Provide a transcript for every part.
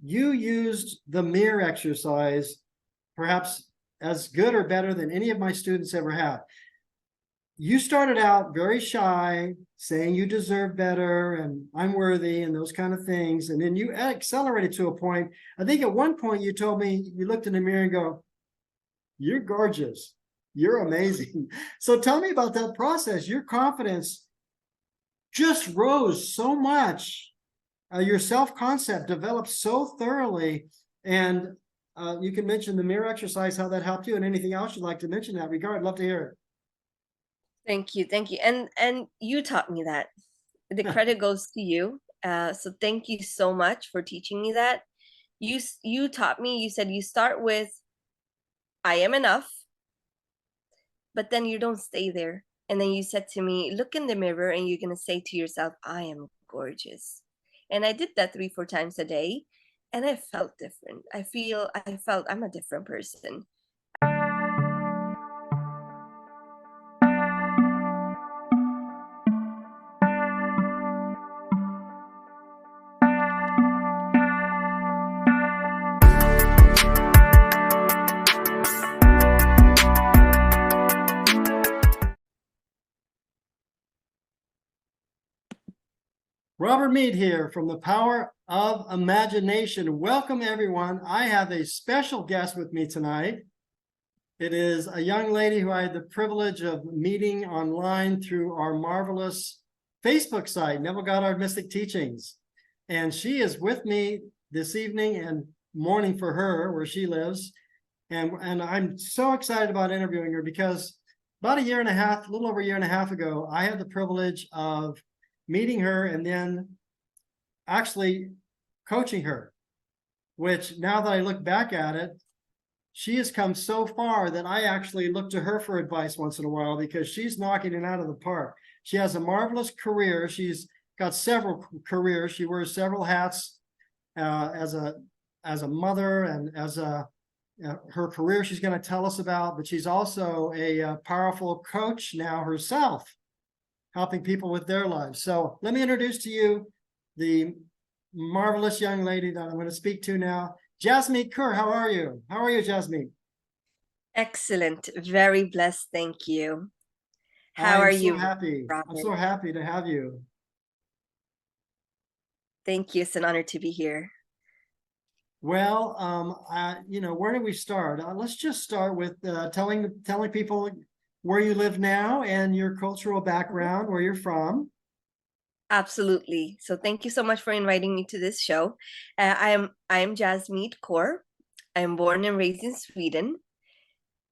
you used the mirror exercise, perhaps as good or better than any of my students ever have. You started out very shy, saying you deserve better and I'm worthy and those kind of things. And then you accelerated to a point. I think at one point you told me, you looked in the mirror and go, you're gorgeous. You're amazing. So tell me about that process. Your confidence just rose so much. Your self-concept developed so thoroughly. And you can mention the mirror exercise, how that helped you, and anything else you'd like to mention in that regard. I'd love to hear it. Thank you, thank you. And you taught me that. The credit goes to you. So thank you so much for teaching me that. You taught me, you said you start with, I am enough, but then you don't stay there. And then you said to me, look in the mirror and you're going to say to yourself, I am gorgeous. And I did that 3-4 times a day. And I felt different. I felt I'm a different person. Robert Meade here from the Power of Imagination. Welcome, everyone. I have a special guest with me tonight. It is a young lady who I had the privilege of meeting online through our marvelous Facebook site, Neville Goddard Mystic Teachings. And she is with me this evening and morning for her, where she lives. And I'm so excited about interviewing her because about a year and a half, a little over a year and a half ago, I had the privilege of meeting her and then actually coaching her, which now that I look back at it, she has come so far that I actually look to her for advice once in a while because she's knocking it out of the park. She has a marvelous career. She's got several careers. She wears several hats as a mother and as her career she's going to tell us about, but she's also a powerful coach now herself, helping people with their lives. So let me introduce to you the marvelous young lady that I'm going to speak to now. Jasmeet Kaur, how are you? How are you, Jasmeet? Excellent. Very blessed. Thank you. How are you, happy. Robert? I'm so happy to have you. Thank you. It's an honor to be here. Well, where do we start? Let's just start with telling people where you live now and your cultural background, where you're from. Absolutely. So thank you so much for inviting me to this show. I am Jasmeet Kaur. I am born and raised in Sweden,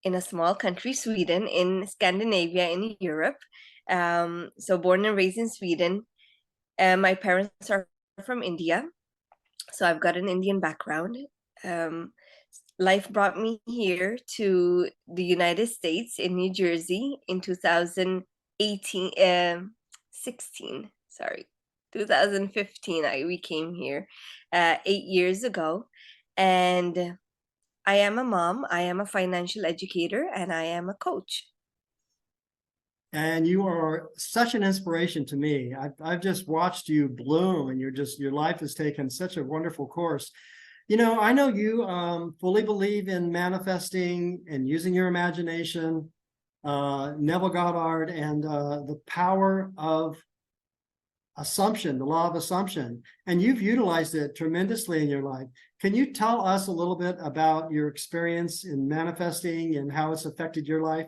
in a small country, Sweden, in Scandinavia, in Europe. So born and raised in Sweden. My parents are from India, so I've got an Indian background. Life brought me here to the United States in New Jersey in 2015. We came here 8 years ago, and I am a mom, I am a financial educator, and I am a coach. And you are such an inspiration to me. I've just watched you bloom, and your life has taken such a wonderful course. You know, I know you fully believe in manifesting and using your imagination, Neville Goddard, and the power of assumption, the law of assumption, and you've utilized it tremendously in your life. Can you tell us a little bit about your experience in manifesting and how it's affected your life?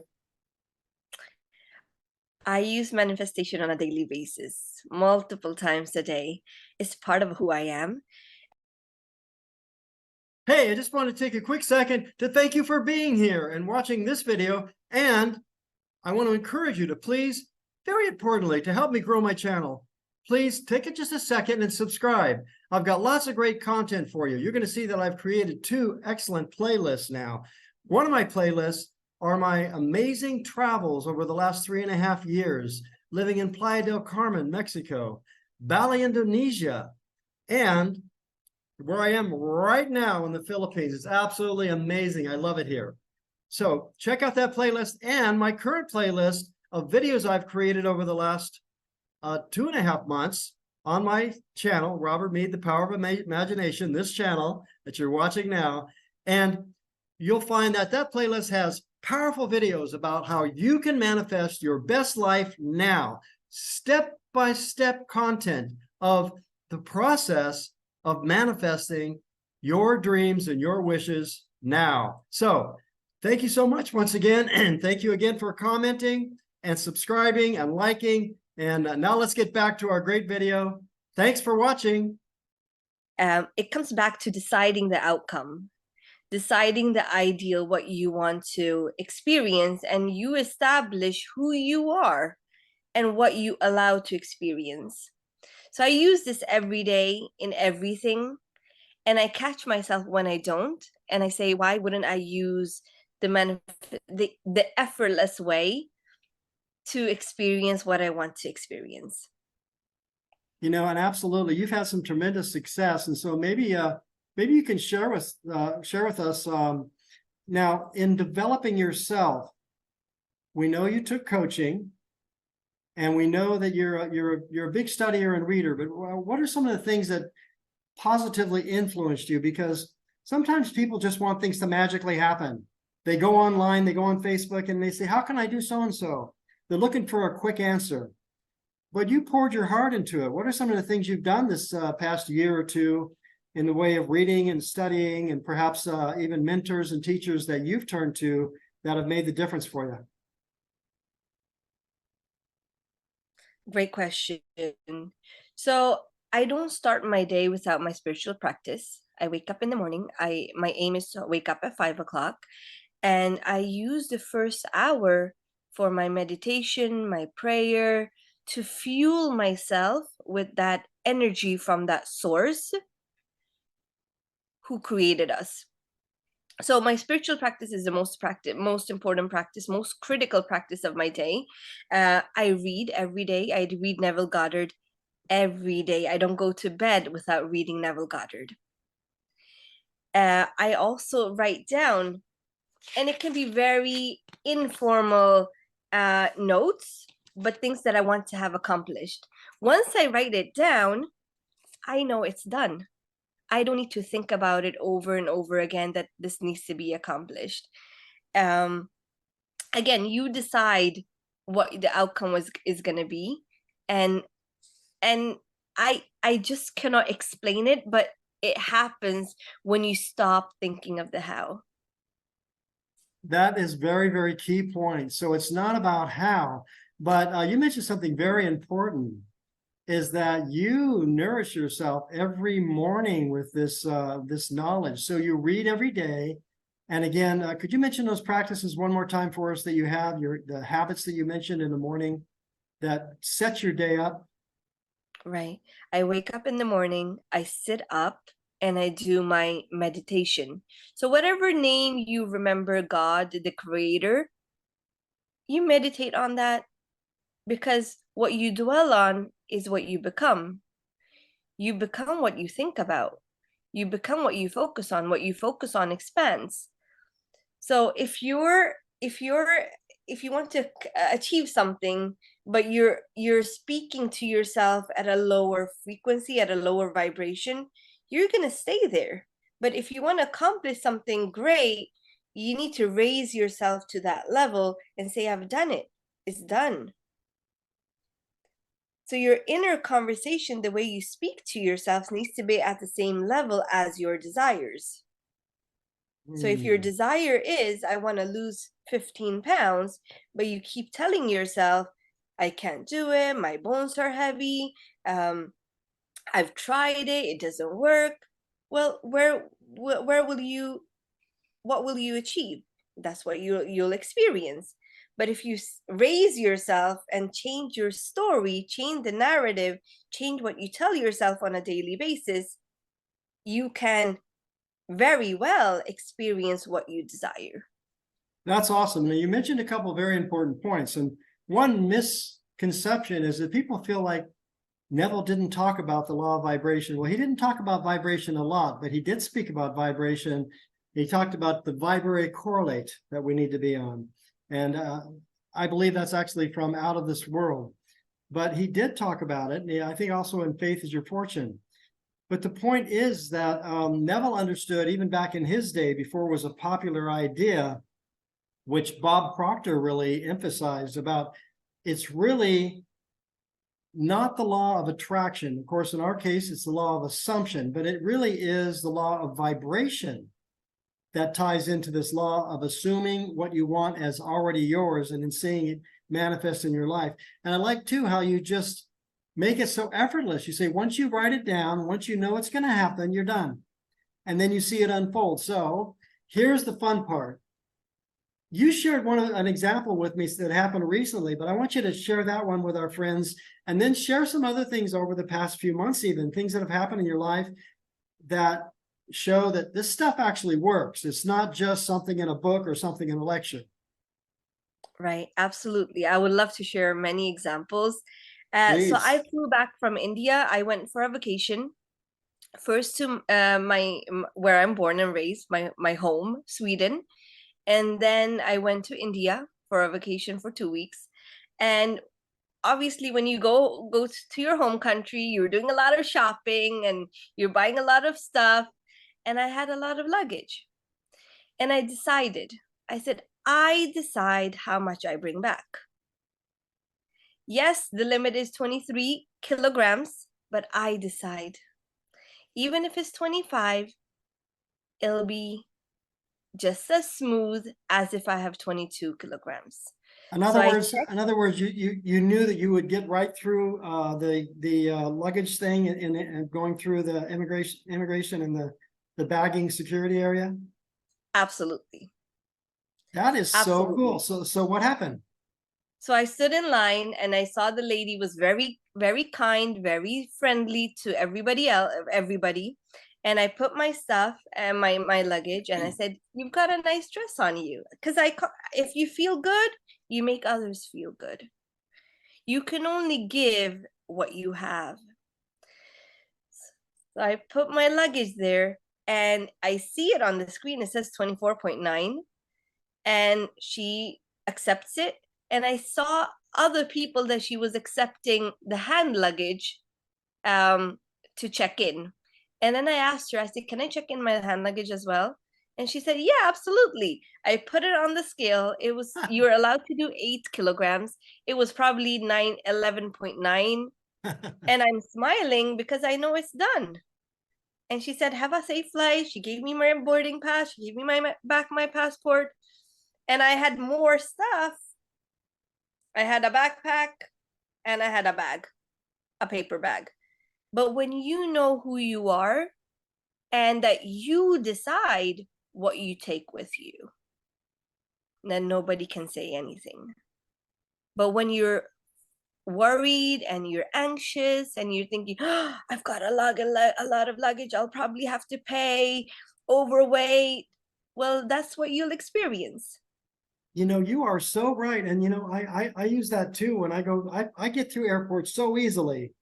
I use manifestation on a daily basis, multiple times a day. It's part of who I am. Hey, I just want to take a quick second to thank you for being here and watching this video. And I want to encourage you to please, very importantly, to help me grow my channel, please take just a second and subscribe. I've got lots of great content for you. You're going to see that I've created 2 excellent playlists now. One of my playlists are my amazing travels over the last 3.5 years, living in Playa del Carmen, Mexico, Bali, Indonesia, and where I am right now in the Philippines. It's absolutely amazing. I love it here. So check out that playlist and my current playlist of videos I've created over the last 2.5 months on my channel, Robert Meade, The Power of Imagination, this channel that you're watching now, and you'll find that that playlist has powerful videos about how you can manifest your best life now, step-by-step content of the process of manifesting your dreams and your wishes now. So thank you so much once again, and thank you again for commenting and subscribing and liking. And now let's get back to our great video. Thanks for watching. It comes back to deciding the outcome, deciding the ideal, what you want to experience, and you establish who you are and what you allow to experience. So I use this every day in everything, and I catch myself when I don't, and I say, why wouldn't I use the effortless way to experience what I want to experience? You know, and absolutely, you've had some tremendous success, and so maybe maybe you can share with us now in developing yourself. We know you took coaching, and we know that you're a big studier and reader. But what are some of the things that positively influenced you? Because sometimes people just want things to magically happen. They go online, they go on Facebook, and they say, "How can I do so and so?" They're looking for a quick answer. But you poured your heart into it. What are some of the things you've done this past year or two in the way of reading and studying, and perhaps even mentors and teachers that you've turned to that have made the difference for you? Great question. So I don't start my day without my spiritual practice. I wake up in the morning. My aim is to wake up at 5 o'clock, and I use the first hour for my meditation, my prayer, to fuel myself with that energy from that source who created us. So my spiritual practice is the most important practice, most critical practice of my day. I read every day. I read Neville Goddard every day. I don't go to bed without reading Neville Goddard. I also write down, and it can be very informal notes, but things that I want to have accomplished. Once I write it down, I know it's done. I don't need to think about it over and over again that this needs to be accomplished. Again, you decide what the outcome is going to be, and I just cannot explain it, but it happens when you stop thinking of the how. That is very, very key point. So it's not about how, but you mentioned something very important, is that you nourish yourself every morning with this this knowledge. So you read every day. And again, could you mention those practices one more time for us that you have, the habits that you mentioned in the morning that set your day up? Right. I wake up in the morning, I sit up, and I do my meditation. So whatever name you remember, God, the creator, you meditate on that, because what you dwell on is what you become. You become what you think about. You become what you focus on. What you focus on expands. So if you want to achieve something, but you're speaking to yourself at a lower frequency, at a lower vibration, you're going to stay there. But if you want to accomplish something great, you need to raise yourself to that level and say, I've done it. It's done. So your inner conversation, the way you speak to yourself, needs to be at the same level as your desires. So if your desire is, I want to lose 15 pounds, but you keep telling yourself, I can't do it, my bones are heavy, I've tried it, it doesn't work. Well, what will you achieve? That's what you'll experience. But if you raise yourself and change your story, change the narrative, change what you tell yourself on a daily basis, you can very well experience what you desire. That's awesome. Now, you mentioned a couple of very important points. And one misconception is that people feel like Neville didn't talk about the law of vibration. Well, he didn't talk about vibration a lot, but he did speak about vibration. He talked about the vibratory correlate that we need to be on. And I believe that's actually from Out of This World. but he did talk about it. And I think also in Faith is Your Fortune. But the point is that Neville understood even back in his day, before it was a popular idea, which Bob Proctor really emphasized about, it's really not the law of attraction. Of course, in our case, it's the law of assumption, but it really is the law of vibration that ties into this law of assuming what you want as already yours and then seeing it manifest in your life. And I like too how you just make it so effortless. You say, once you write it down, once you know it's going to happen, you're done. And then you see it unfold. So here's the fun part. You shared an example with me that happened recently, but I want you to share that one with our friends and then share some other things over the past few months, even things that have happened in your life that show that this stuff actually works. It's not just something in a book or something in a lecture. Right, absolutely. I would love to share many examples. So I flew back from India. I went for a vacation, first to where I'm born and raised, my home, Sweden. And then I went to India for a vacation for 2 weeks. And obviously, when you go to your home country, you're doing a lot of shopping and you're buying a lot of stuff. And I had a lot of luggage. And I said, I decide how much I bring back. Yes, the limit is 23 kilograms, but I decide. Even if it's 25, it'll be just as smooth as if I have 22 kilograms. In other words, you knew that you would get right through the luggage thing and going through the immigration and the bagging security area. Absolutely. That is so cool. So what happened? So I stood in line and I saw the lady was very, very kind, very friendly to everybody else, And I put my stuff and my luggage, and I said, "You've got a nice dress on you." Because if you feel good, you make others feel good. You can only give what you have. So I put my luggage there, and I see it on the screen. It says 24.9, and she accepts it. And I saw other people that she was accepting the hand luggage to check in. And then I asked her, I said, "Can I check in my hand luggage as well?" And she said, "Yeah, absolutely." I put it on the scale. It was, you were allowed to do 8 kilograms. It was probably 11.9. And I'm smiling because I know it's done. And she said, "Have a safe flight." She gave me my boarding pass. She gave me back my passport. And I had more stuff. I had a backpack and I had a bag, a paper bag. But when you know who you are and that you decide what you take with you, then nobody can say anything. But when you're worried and you're anxious and you're thinking, "Oh, I've got a lot of luggage, I'll probably have to pay, overweight," well, that's what you'll experience. You know, you are so right. And, you know, I use that too when I go, I get through airports so easily.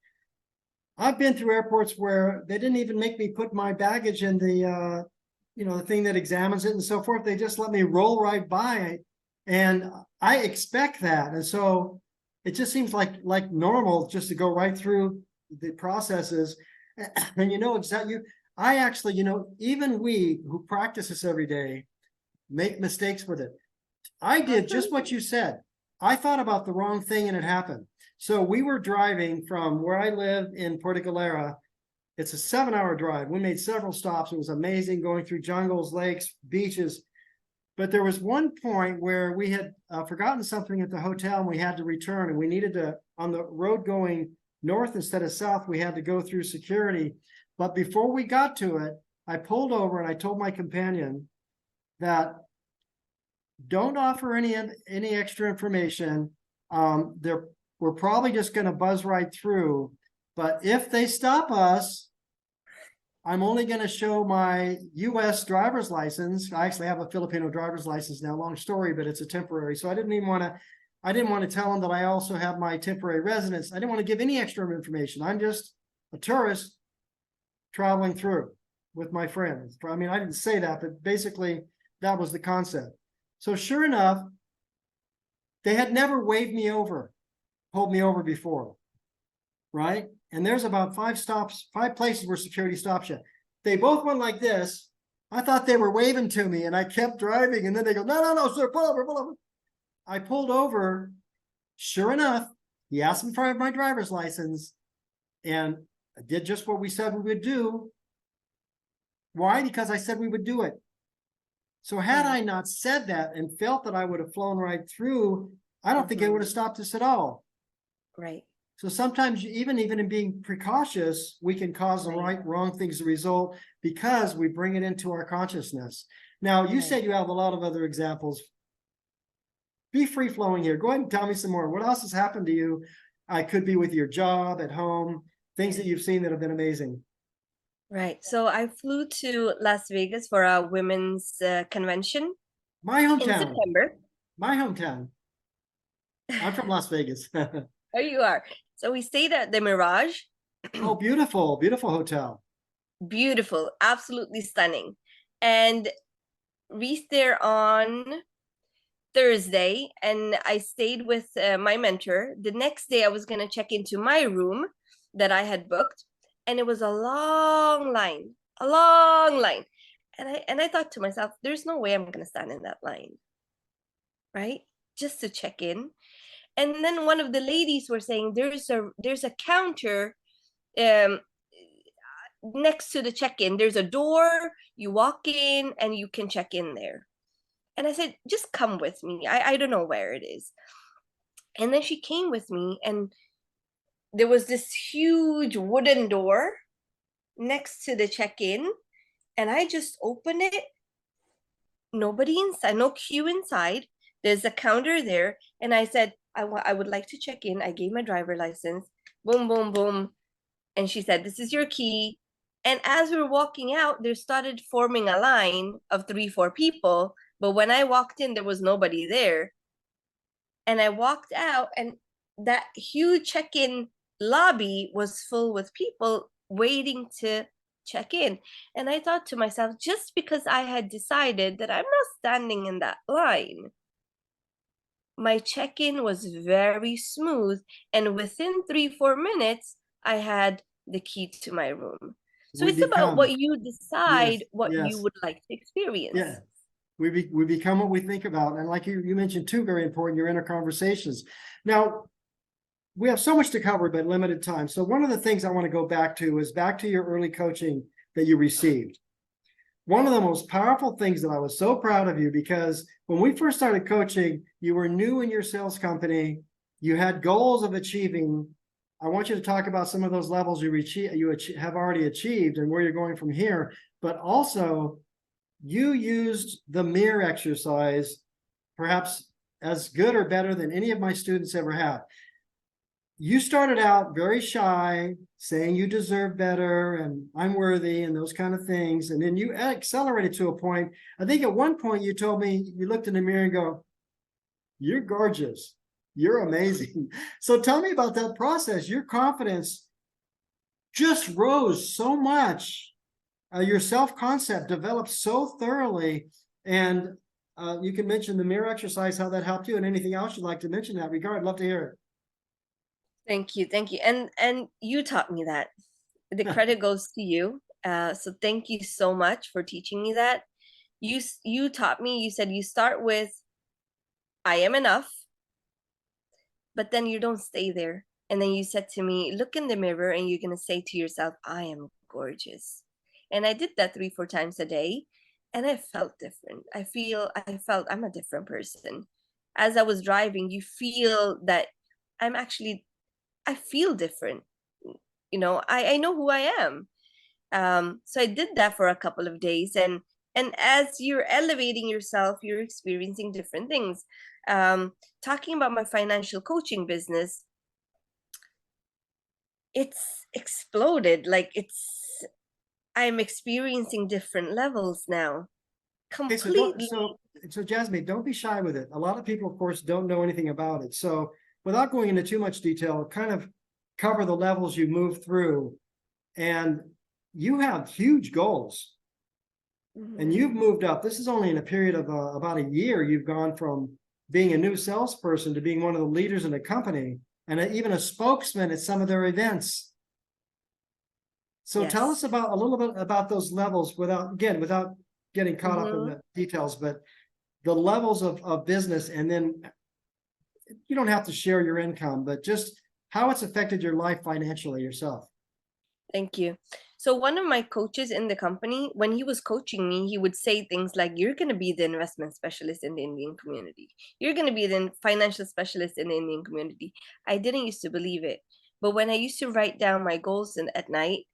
I've been through airports where they didn't even make me put my baggage in the, the thing that examines it and so forth. They just let me roll right by. And I expect that. And so it just seems like normal just to go right through the processes. And exactly, I actually, even we who practice this every day make mistakes with it. I did just what you said. I thought about the wrong thing and it happened. So we were driving from where I live in Puerto Galera. It's a 7-hour drive. We made several stops. It was amazing going through jungles, lakes, beaches. But there was one point where we had forgotten something at the hotel and we had to return, and we needed to, on the road going north instead of south, we had to go through security. But before we got to it, I pulled over and I told my companion that don't offer any extra information. We're probably just going to buzz right through. But if they stop us, I'm only going to show my U.S. driver's license. I actually have a Filipino driver's license now. Long story, but it's a temporary. So I didn't want to tell them that I also have my temporary residence. I didn't want to give any extra information. I'm just a tourist traveling through with my friends. I mean, I didn't say that, but basically that was the concept. So sure enough, they had never pulled me over before. right? And there's about 5 places where security stops you. They both went like this. I thought they were waving to me, and I kept driving, and then they go, no, no, no, sir, pull over, pull over. I pulled over. Sure enough, he asked me for my driver's license, and I did just what we said we would do. Why? Because I said we would do it. So had I not said that and felt that I would have flown right through, I don't think it would have stopped us at all. Right. So sometimes even in being precautious, we can cause the wrong things to result because we bring it into our consciousness. Now, you said you have a lot of other examples. Be free flowing here. Go ahead and tell me some more. What else has happened to you? I could be with your job, at home, things that you've seen that have been amazing. Right. So I flew to Las Vegas for a women's convention My in hometown. September. My hometown. I'm from Las Vegas. There you are. So we stayed at the Mirage. Oh, beautiful, beautiful hotel. Beautiful, absolutely stunning. And reached there on Thursday, and I stayed with my mentor. The next day, I was going to check into my room that I had booked, and it was a long line, a long line. And I thought to myself, there's no way I'm going to stand in that line, right? Just to check in. And then one of the ladies were saying there's a counter next to the check-in. There's a door, you walk in and you can check in there. And I said, just come with me. I don't know where it is. And then she came with me, and there was this huge wooden door next to the check-in, and I just opened it. Nobody inside, no queue inside. There's a counter there. And I said, I would like to check in. I gave my driver license. Boom, boom, boom. And she said, this is your key. And as we were walking out, there started forming a line of 3-4 people. But when I walked in, there was nobody there. And I walked out, and that huge check-in lobby was full with people waiting to check in. And I thought to myself, just because I had decided that I'm not standing in that line, my check-in was very smooth. And within 3-4 minutes, I had the key to my room. So it's about what you decide, what you would like to experience. Yeah. We become what we think about. And like you mentioned, two very important, your inner conversations. Now, we have so much to cover, but limited time. So one of the things I want to go back to is back to your early coaching that you received. One of the most powerful things that I was so proud of you, because when we first started coaching, you were new in your sales company. You had goals of achieving. I want you to talk about some of those levels you have already achieved and where you're going from here. But also, you used the mirror exercise, perhaps as good or better than any of my students ever have. You started out very shy, saying you deserve better and I'm worthy and those kind of things. And then you accelerated to a point. I think at one point you told me, you looked in the mirror and go, you're gorgeous. You're amazing. So tell me about that process. Your confidence just rose so much. Your self-concept developed so thoroughly. And you can mention the mirror exercise, how that helped you, and anything else you'd like to mention in that regard. I'd love to hear it. Thank you. Thank you. And you taught me that. The credit goes to you. So thank you so much for teaching me that. You taught me, you said you start with, I am enough, but then you don't stay there. And then you said to me, look in the mirror and you're going to say to yourself, I am gorgeous. And I did that 3-4 times a day, and I felt different. I felt I'm a different person. As I was driving, you feel that I feel different. You know, I know who I am. So I did that for a couple of days, and as you're elevating yourself, you're experiencing different things. Talking about my financial coaching business, it's exploded. Like I'm experiencing different levels now. Completely. So Jasmine, don't be shy with it. A lot of people, of course, don't know anything about it. So without going into too much detail, kind of cover the levels you move through. And you have huge goals. And you've moved up. This is only in a period of about a year. You've gone from being a new salesperson to being one of the leaders in a company. and even a spokesman at some of their events. So tell Yes. us about a little bit about those levels without getting caught up in Mhm. the details, but the levels of business, and then you don't have to share your income, but just how it's affected your life financially yourself. Thank you. So one of my coaches in the company, when he was coaching me, he would say things like, "You're going to be the investment specialist in the Indian community. You're going to be the financial specialist in the Indian community." I didn't used to believe it. But when I used to write down my goals at night,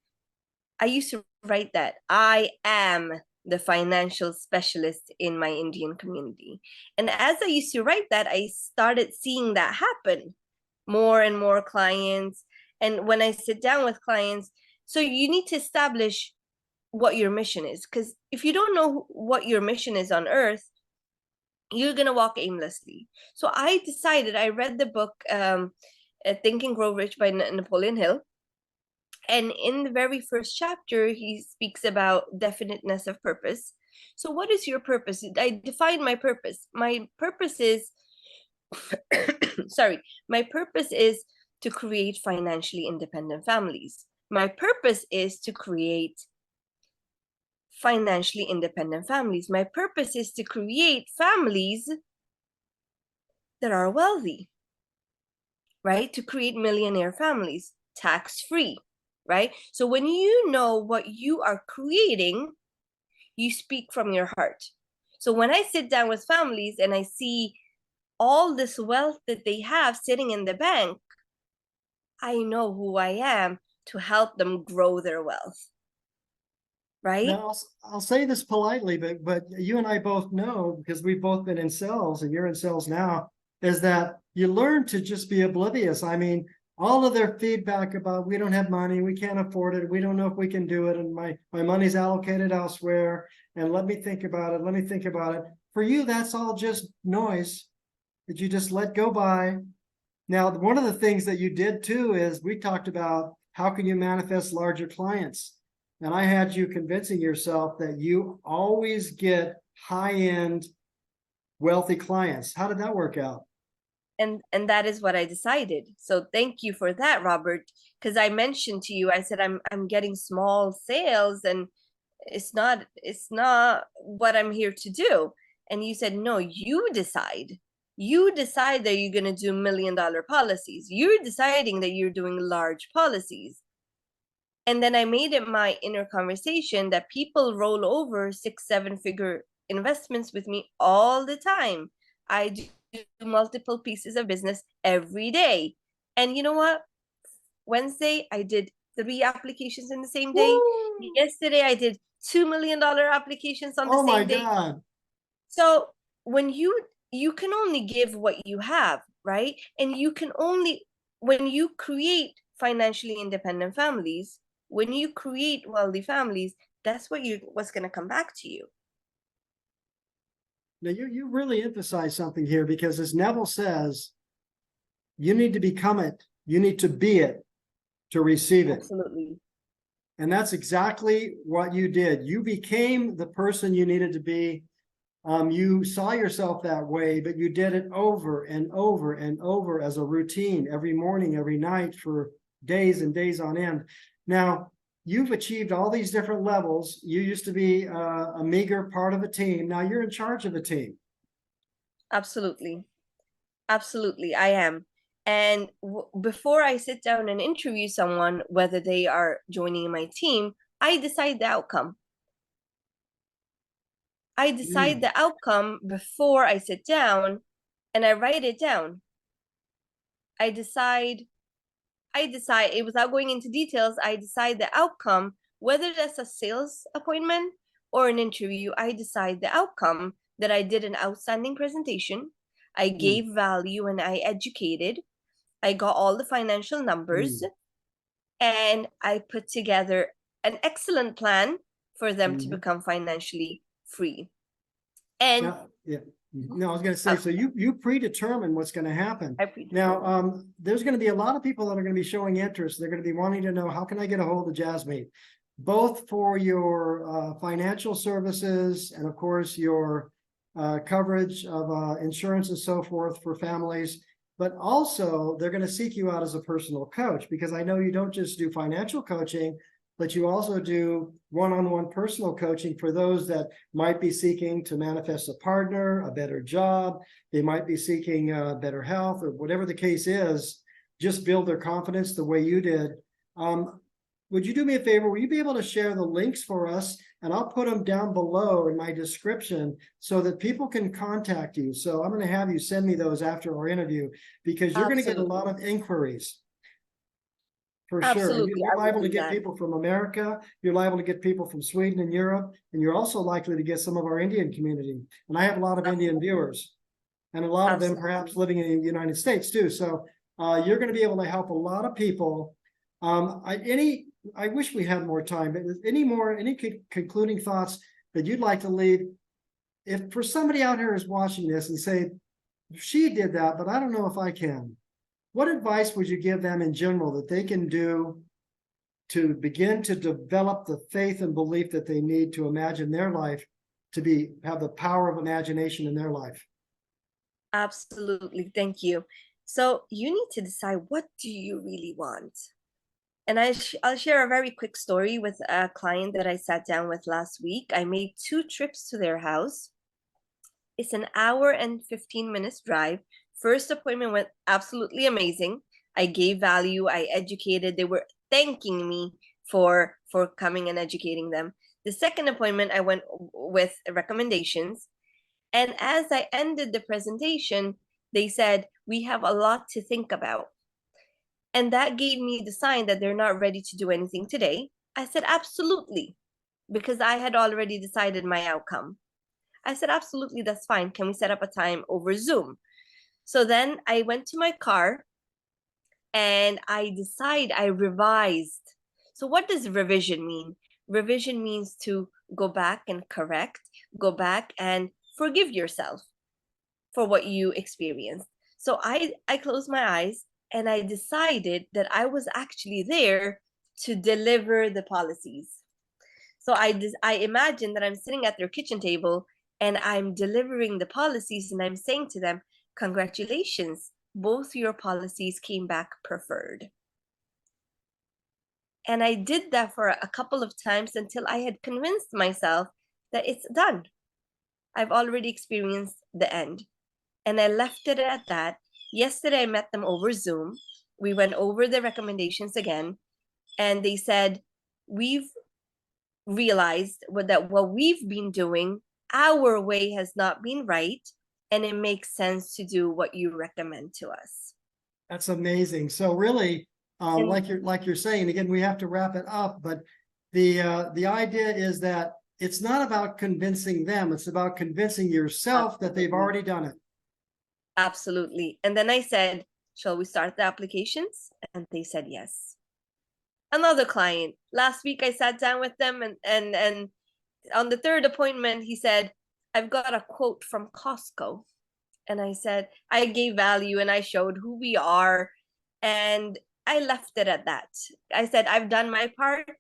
I used to write that I am the financial specialist in my Indian community. And as I used to write that, I started seeing that happen. More and more clients. And when I sit down with clients, so you need to establish what your mission is. Because if you don't know what your mission is on earth, you're going to walk aimlessly. So I decided, I read the book, Think and Grow Rich by Napoleon Hill. And in the very first chapter, he speaks about definiteness of purpose. So what is your purpose? I define my purpose. My purpose is, sorry, my purpose is to create financially independent families. My purpose is to create financially independent families. My purpose is to create families that are wealthy, right? To create millionaire families, tax-free, right? So when you know what you are creating, you speak from your heart. So when I sit down with families and I see all this wealth that they have sitting in the bank, I know who I am to help them grow their wealth. Right? Now, I'll say this politely, but you and I both know, because we've both been in sales and you're in sales now, is that you learn to just be oblivious. I mean, all of their feedback about we don't have money, we can't afford it, we don't know if we can do it, and my money's allocated elsewhere, and let me think about it, let me think about it. For you, that's all just noise that you just let go by. Now, one of the things that you did too is we talked about how can you manifest larger clients. And I had you convincing yourself that you always get high-end wealthy clients. How did that work out? And that is what I decided. So thank you for that, Robert, because I mentioned to you, I said I'm getting small sales and it's not what I'm here to do. And you said, no, you decide. You decide that you're going to do $1 million policies. You're deciding that you're doing large policies. And then I made it my inner conversation that people roll over 6-7 figure investments with me all the time. I do multiple pieces of business every day. And you know what? Wednesday, I did 3 applications in the same day. Woo! Yesterday, I did $2 million applications on the Oh my same day. God. So when you can only give what you have, right? And you can only, when you create financially independent families, when you create wealthy families, that's what's going to come back to you. Now you really emphasize something here, because as Neville says, you need to become it. You need to be it to receive it. Absolutely. And that's exactly what you did. You became the person you needed to be. You saw yourself that way, but you did it over and over and over as a routine, every morning, every night, for days and days on end. Now, you've achieved all these different levels. You used to be a meager part of a team. Now you're in charge of a team. Absolutely. Absolutely, I am. And before I sit down and interview someone, whether they are joining my team, I decide the outcome. I decide the outcome before I sit down and I write it down. I decide it without going into details. I decide the outcome, whether that's a sales appointment or an interview. I decide the outcome that I did an outstanding presentation. I gave value and I educated. I got all the financial numbers and I put together an excellent plan for them to become financially free. And No, I was going to say, so you predetermine what's going to happen. Now, there's going to be a lot of people that are going to be showing interest. They're going to be wanting to know, how can I get a hold of Jasmeet, both for your financial services and, of course, your coverage of insurance and so forth for families. but also they're going to seek you out as a personal coach, because I know you don't just do financial coaching, but you also do one-on-one personal coaching for those that might be seeking to manifest a partner, a better job. They might be seeking better health, or whatever the case is, just build their confidence the way you did. Would you do me a favor? Will you be able to share the links for us? And I'll put them down below in my description so that people can contact you. So I'm going to have you send me those after our interview, because you're going to get a lot of inquiries. For sure. Absolutely. You're I will liable to do get that. people from America. You're liable to get people from Sweden and Europe. And you're also likely to get some of our Indian community. And I have a lot of Indian viewers, and a lot of them perhaps living in the United States too. So you're going to be able to help a lot of people. I wish we had more time, but any concluding thoughts that you'd like to leave? If for somebody out here is watching this and say, she did that, but I don't know if I can. What advice would you give them in general that they can do to begin to develop the faith and belief that they need to imagine their life, to have the power of imagination in their life? Absolutely. Thank you. So you need to decide, what do you really want? And I'll share a very quick story with a client that I sat down with last week. I made 2 trips to their house. It's an hour and 15 minutes drive. First appointment went absolutely amazing. I gave value. I educated. They were thanking me for coming and educating them. The second appointment, I went with recommendations. And as I ended the presentation, they said, we have a lot to think about. And that gave me the sign that they're not ready to do anything today. I said, absolutely, because I had already decided my outcome. I said, absolutely, that's fine. Can we set up a time over Zoom? So then I went to my car and I revised. So what does revision mean? Revision means to go back and correct, go back and forgive yourself for what you experienced. So I closed my eyes and I decided that I was actually there to deliver the policies. So I imagine that I'm sitting at their kitchen table and I'm delivering the policies, and I'm saying to them, congratulations, both your policies came back preferred. And I did that for a couple of times until I had convinced myself that it's done. I've already experienced the end. And I left it at that. Yesterday, I met them over Zoom. We went over the recommendations again, and they said, we've realized that what we've been doing, our way has not been right, and it makes sense to do what you recommend to us. That's amazing. So really, like you're saying, again, we have to wrap it up, but the idea is that it's not about convincing them, it's about convincing yourself that they've already done it. Absolutely. And then I said, shall we start the applications? And they said yes. Another client, last week I sat down with them, and on the third appointment, he said, I've got a quote from Costco. And I said, I gave value and I showed who we are, and I left it at that. I said, I've done my part,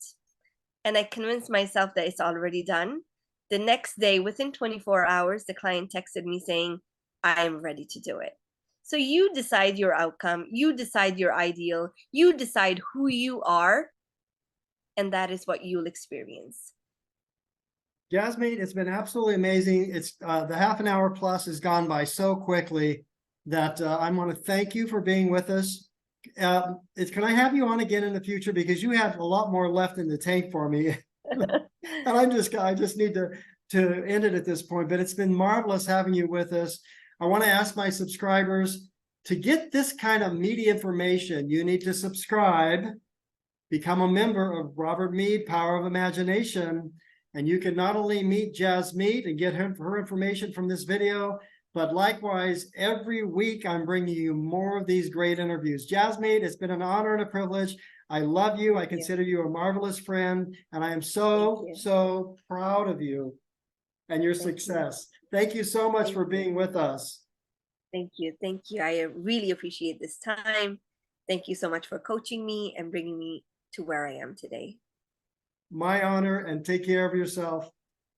and I convinced myself that it's already done. The next day, within 24 hours, the client texted me saying, I'm ready to do it. So you decide your outcome, you decide your ideal, you decide who you are, and that is what you'll experience. Jasmeet, it's been absolutely amazing. It's the half an hour plus has gone by so quickly that I want to thank you for being with us. Can I have you on again in the future, because you have a lot more left in the tank for me. And I just need to end it at this point, but it's been marvelous having you with us. I want to ask my subscribers, to get this kind of meaty information, you need to subscribe, become a member of Robert Meade, Power of Imagination, and you can not only meet Jasmeet and get her information from this video, but likewise, every week I'm bringing you more of these great interviews. Jasmeet, it's been an honor and a privilege. I love you. I consider you a marvelous friend, and I am so proud of you and your success. Thank you so much for being with us. Thank you. Thank you. I really appreciate this time. Thank you so much for coaching me and bringing me to where I am today. My honor, and take care of yourself.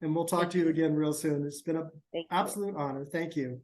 And we'll talk to you again real soon. It's been an absolute honor. Thank you.